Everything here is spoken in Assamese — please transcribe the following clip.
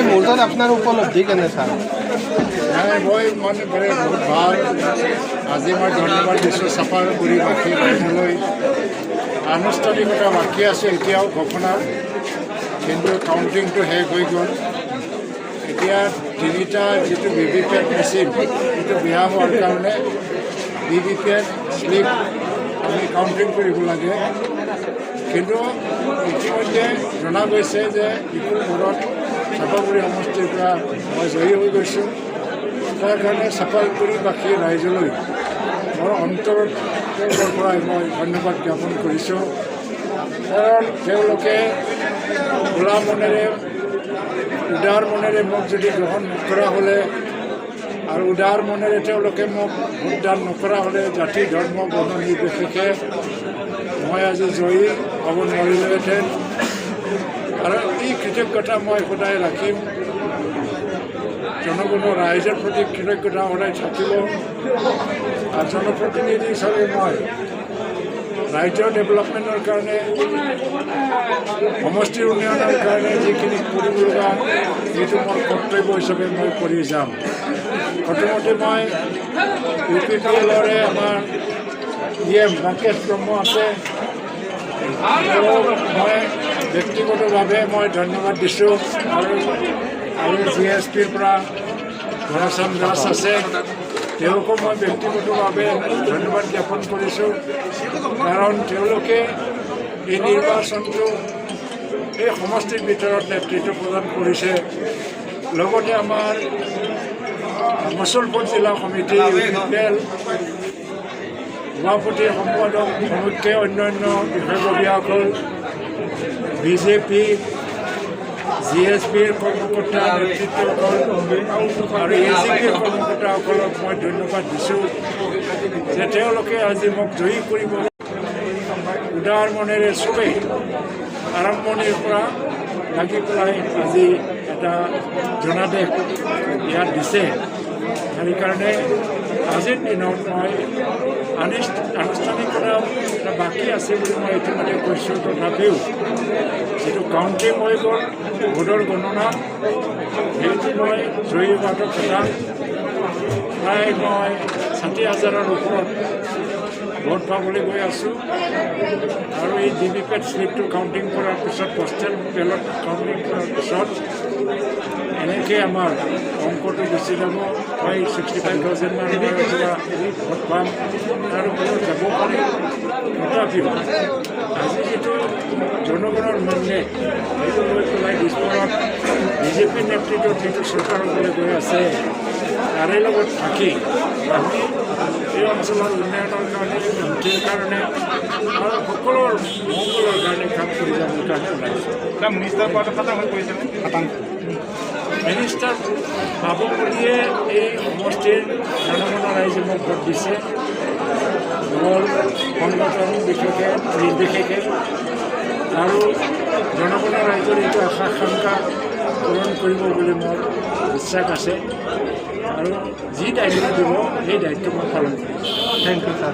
মূলধন আপনাৰ উপলব্ধি কেনে স্যাৰ? মই মানে বহুত ভাল। আজি মই ধন্যবাদ দিছোঁ চাফাগুৰি বাসী ৰাইজলৈ। আনুষ্ঠানিকতা বাকী আছে এতিয়াও ঘোষণা, কিন্তু কাউণ্টিংটো শেষ হৈ গ'ল। এতিয়া তিনিটা যিটো VVPAT মেচিন সেইটো বেয়া হোৱাৰ কাৰণে VVPAT শ্লিপ আমি কাউণ্টিং কৰিব লাগে। কিন্তু ইতিমধ্যে জনা গৈছে যে বিপুল ভোটত চাফাগুৰি সমষ্টিৰ পৰা মই জয়ী হৈ গৈছোঁ। তাৰ কাৰণে চাফাগুৰিবাসী ৰাইজলৈ মোৰ অন্তৰৰ পৰাই মই ধন্যবাদ জ্ঞাপন কৰিছোঁ। কাৰণ তেওঁলোকে খোলা মনেৰে উদাৰ মনেৰে মোক যদি গ্ৰহণ নকৰা হ'লে আৰু উদাৰ মনেৰে তেওঁলোকে মোক ভোটদান নকৰা হ'লে জাতি ধৰ্ম বৰ্ণ নিৰ্বিশেষে মই আজি জয়ী হ'ব নোৱাৰিলোহেঁতেন। আৰু এই কৃতজ্ঞতা মই সদায় ৰাখিম। জনগণৰ ৰাইজৰ প্ৰতি কৃতজ্ঞতা সদায় থাকিব। আৰু জনপ্ৰতিনিধি হিচাপে মই ৰাজ্যৰ ডেভেলপমেণ্টৰ কাৰণে সমষ্টিৰ উন্নয়নৰ কাৰণে যিখিনি কৰিব লগা সেইটো মোৰ কৰ্তব্য হিচাপে মই কৰি যাম। প্ৰথমতে মই UPPLৰে আমাৰ ৰাকেশ ব্ৰহ্ম আছে, মই ব্যক্তিগতভাৱে মই ধন্যবাদ দিছোঁ। আৰু GSPৰ পৰা ঘনশ্যাম দাস আছে, তেওঁকো মই ব্যক্তিগতভাৱে ধন্যবাদ জ্ঞাপন কৰিছোঁ। কাৰণ তেওঁলোকে এই নিৰ্বাচনটো এই সমষ্টিৰ ভিতৰত নেতৃত্ব প্ৰদান কৰিছে। লগতে আমাৰ মুছলপুৰ জিলা সমিতি UPPL সভাপতি সম্পাদক সমুখে অন্যান্য বিষয়ববীয়াসকল, BJP GSPৰ কৰ্মকৰ্তা নেতৃত্বসকল আৰু AGPৰ কৰ্মকৰ্তাসকলক মই ধন্যবাদ দিছোঁ যে তেওঁলোকে আজি মোক জয়ী কৰিব উদাৰ মনেৰে চবেই আৰম্ভণিৰ পৰা লাগি পেলাই আজি এটা জনাদেশ ইয়াত দিছে। সেইকাৰণে আজিৰ দিনত মই আনুষ্ঠানিকতা বাকী আছে বুলি মই ইতিমধ্যে কৈছোঁ। তথাপিও যিটো কাউণ্টিং হৈ গ'ল, ভোটৰ গণনা, সেইটো মই জয়ী হোৱাটো কথা। প্ৰায় মই 60,000ৰ ওপৰত ভোট পাবলৈ গৈ আছোঁ। আৰু এই VVPAT শ্লিপটো কাউণ্টিং কৰাৰ পিছত, পষ্টেল বেলট কাউণ্টিং কৰাৰ পিছত এনেকৈ আমাৰ অংকটো গুচি যাব। প্ৰায় 65,000 মানুহৰ পৰা ভোট পাম, তাৰ ওপৰত যাব পাৰি। তথাপিও আজি যিটো জনগণৰ মেণ্ডেট সেইটো লৈ পেলাই দিছপুৰত BJP নেতৃত্বত যিটো চৰকাৰ হ'বলৈ গৈ আছে, তাৰে লগত থাকি আমি এই অঞ্চলৰ উন্নয়নৰ কাৰণে, শান্তিৰ কাৰণে আৰু সকলোৰ মংগলৰ কাৰণে কাম কৰি যাবৰ কাৰণে ওলাইছোঁ। মিনিষ্টাৰ পদৰ কথা কৈছে মিনিষ্টাৰ পাব বুলিয়ে এই সমষ্টিৰ জনগণৰ ৰাইজে মোক ভোট দিছে। দল সংগঠন নিৰ্বিশেষে আৰু জনগণৰ ৰাইজৰ এইটো আশা আকাংক্ষা পূৰণ কৰিব বুলি মোৰ বিশ্বাস আছে। আৰু যি দায়িত্ব দিব সেই দায়িত্ব মই পালন কৰিম। Thank you sir.